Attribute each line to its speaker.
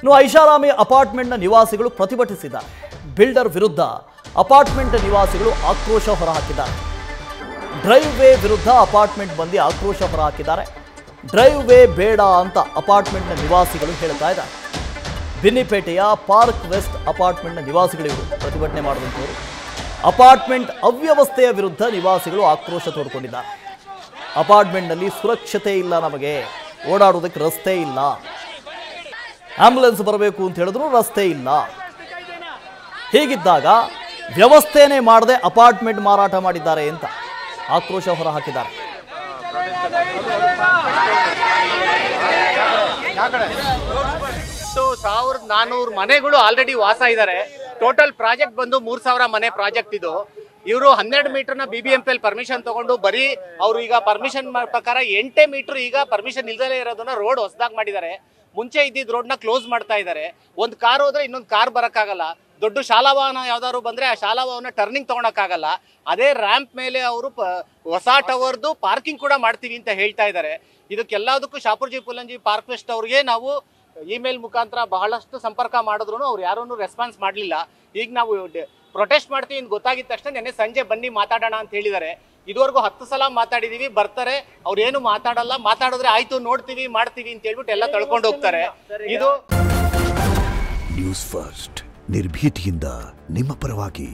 Speaker 1: ಇನ್ನು ಐಷಾರಾಮಿ ಅಪಾರ್ಟ್ಮೆಂಟ್ನ ನಿವಾಸಿಗಳು ಪ್ರತಿಭಟಿಸಿದ್ದಾರೆ. ಬಿಲ್ಡರ್ ವಿರುದ್ಧ ಅಪಾರ್ಟ್ಮೆಂಟ್ ನಿವಾಸಿಗಳು ಆಕ್ರೋಶ ಹೊರಹಾಕಿದ್ದಾರೆ. ಡ್ರೈವ್ ವೇ ವಿರುದ್ಧ ಅಪಾರ್ಟ್ಮೆಂಟ್ ಬಂದು ಆಕ್ರೋಶ ಹೊರಹಾಕಿದ್ದಾರೆ. ಡ್ರೈವ್ ವೇ ಬೇಡ ಅಂತ ಅಪಾರ್ಟ್ಮೆಂಟ್ನ ನಿವಾಸಿಗಳು ಹೇಳ್ತಾ ಇದ್ದಾರೆ. ಬಿನ್ನಿಪೇಟೆಯ ಪಾರ್ಕ್ ವೆಸ್ಟ್ ಅಪಾರ್ಟ್ಮೆಂಟ್ನ ನಿವಾಸಿಗಳಿವರು ಪ್ರತಿಭಟನೆ ಮಾಡುವಂಥವರು. ಅಪಾರ್ಟ್ಮೆಂಟ್ ಅವ್ಯವಸ್ಥೆಯ ವಿರುದ್ಧ ನಿವಾಸಿಗಳು ಆಕ್ರೋಶ ತೋಡ್ಕೊಂಡಿದ್ದಾರೆ. ಅಪಾರ್ಟ್ಮೆಂಟ್ನಲ್ಲಿ ಸುರಕ್ಷತೆ ಇಲ್ಲ, ನಮಗೆ ಓಡಾಡೋದಕ್ಕೆ ರಸ್ತೆ ಇಲ್ಲ, ಆಂಬ್ಯುಲೆನ್ಸ್ ಬರಬೇಕು ಅಂತ ಹೇಳಿದ್ರು ರಸ್ತೆ ಇಲ್ಲ. ಹೀಗಿದ್ದಾಗ ವ್ಯವಸ್ಥೆನೇ ಮಾಡದೆ ಅಪಾರ್ಟ್ಮೆಂಟ್ ಮಾರಾಟ ಮಾಡಿದ್ದಾರೆ ಅಂತ ಆಕ್ರೋಶ ಹೊರಹಾಕಿದ್ದಾರೆ.
Speaker 2: 1400 ಮನೆಗಳು ಆಲ್ರೆಡಿ ವಾಸ ಇದ್ದಾರೆ. ಟೋಟಲ್ ಪ್ರಾಜೆಕ್ಟ್ ಬಂದು 3000 ಮನೆ ಪ್ರಾಜೆಕ್ಟ್ ಇದು. ಇವರು 12 ಮೀಟರ್ನ BBMPL ಪರ್ಮಿಷನ್ ತಗೊಂಡು ಬರೀ ಅವರು ಈಗ ಪರ್ಮಿಷನ್ ಪ್ರಕಾರ 8 ಮೀಟರ್ ಈಗ ಪರ್ಮಿಷನ್ ಇಲ್ದಲೇ ಇರೋದನ್ನ ರೋಡ್ ಹೊಸದಾಗಿ ಮಾಡಿದ್ದಾರೆ. ಮುಂಚೆ ಇದ್ದಿದ್ದ ರೋಡ್ನ ಕ್ಲೋಸ್ ಮಾಡ್ತಾ ಇದ್ದಾರೆ. ಒಂದು ಕಾರ್ ಹೋದ್ರೆ ಇನ್ನೊಂದು ಕಾರ್ ಬರೋಕ್ಕಾಗಲ್ಲ. ದೊಡ್ಡ ಶಾಲಾ ವಾಹನ ಯಾವ್ದಾದ್ರು ಬಂದ್ರೆ ಆ ಶಾಲಾ ವಾಹನ ಟರ್ನಿಂಗ್ ತಗೊಳಕ್ಕಾಗಲ್ಲ. ಅದೇ ರ್ಯಾಂಪ್ ಮೇಲೆ ಅವರು ಹೊಸ ಟವರ್ದು ಪಾರ್ಕಿಂಗ್ ಕೂಡ ಮಾಡ್ತೀವಿ ಅಂತ ಹೇಳ್ತಾ ಇದ್ದಾರೆ. ಇದಕ್ಕೆಲ್ಲದಕ್ಕೂ ಶಾಪುರ್ಜಿ ಪುಲಂಜಿ ಪಾರ್ಕ್ ವೆಸ್ಟ್ ಅವ್ರಿಗೆ ನಾವು ಇಮೇಲ್ ಮುಖಾಂತರ ಬಹಳಷ್ಟು ಸಂಪರ್ಕ ಮಾಡಿದ್ರು ಅವ್ರು ಯಾರೂ ರೆಸ್ಪಾನ್ಸ್ ಮಾಡಲಿಲ್ಲ. ಈಗ ನಾವು ಪ್ರೊಟೆಸ್ಟ್ ಮಾಡ್ತೀವಿ ಅಂತ ಗೊತ್ತಾಗಿದ ತಕ್ಷಣ ನೆನ್ನೆ ಸಂಜೆ ಬನ್ನಿ ಮಾತಾಡೋಣ ಅಂತ ಹೇಳಿದ್ದಾರೆ. ಇದುವರೆಗೂ 10 ಸಲ ಮಾತಾಡಿದೀವಿ, ಬರ್ತಾರೆ, ಅವ್ರು ಏನು ಮಾತಾಡಲ್ಲ. ಮಾತಾಡಿದ್ರೆ ಆಯ್ತು ನೋಡ್ತೀವಿ ಮಾಡ್ತೀವಿ ಅಂತ ಹೇಳ್ಬಿಟ್ಟು ಎಲ್ಲ ತಳ್ಕೊಂಡು ಹೋಗ್ತಾರೆ. ಇದು
Speaker 3: ನ್ಯೂಸ್ ಫಸ್ಟ್, ನಿರ್ಭೀತಿಯಿಂದ ನಿಮ್ಮ ಪರವಾಗಿ.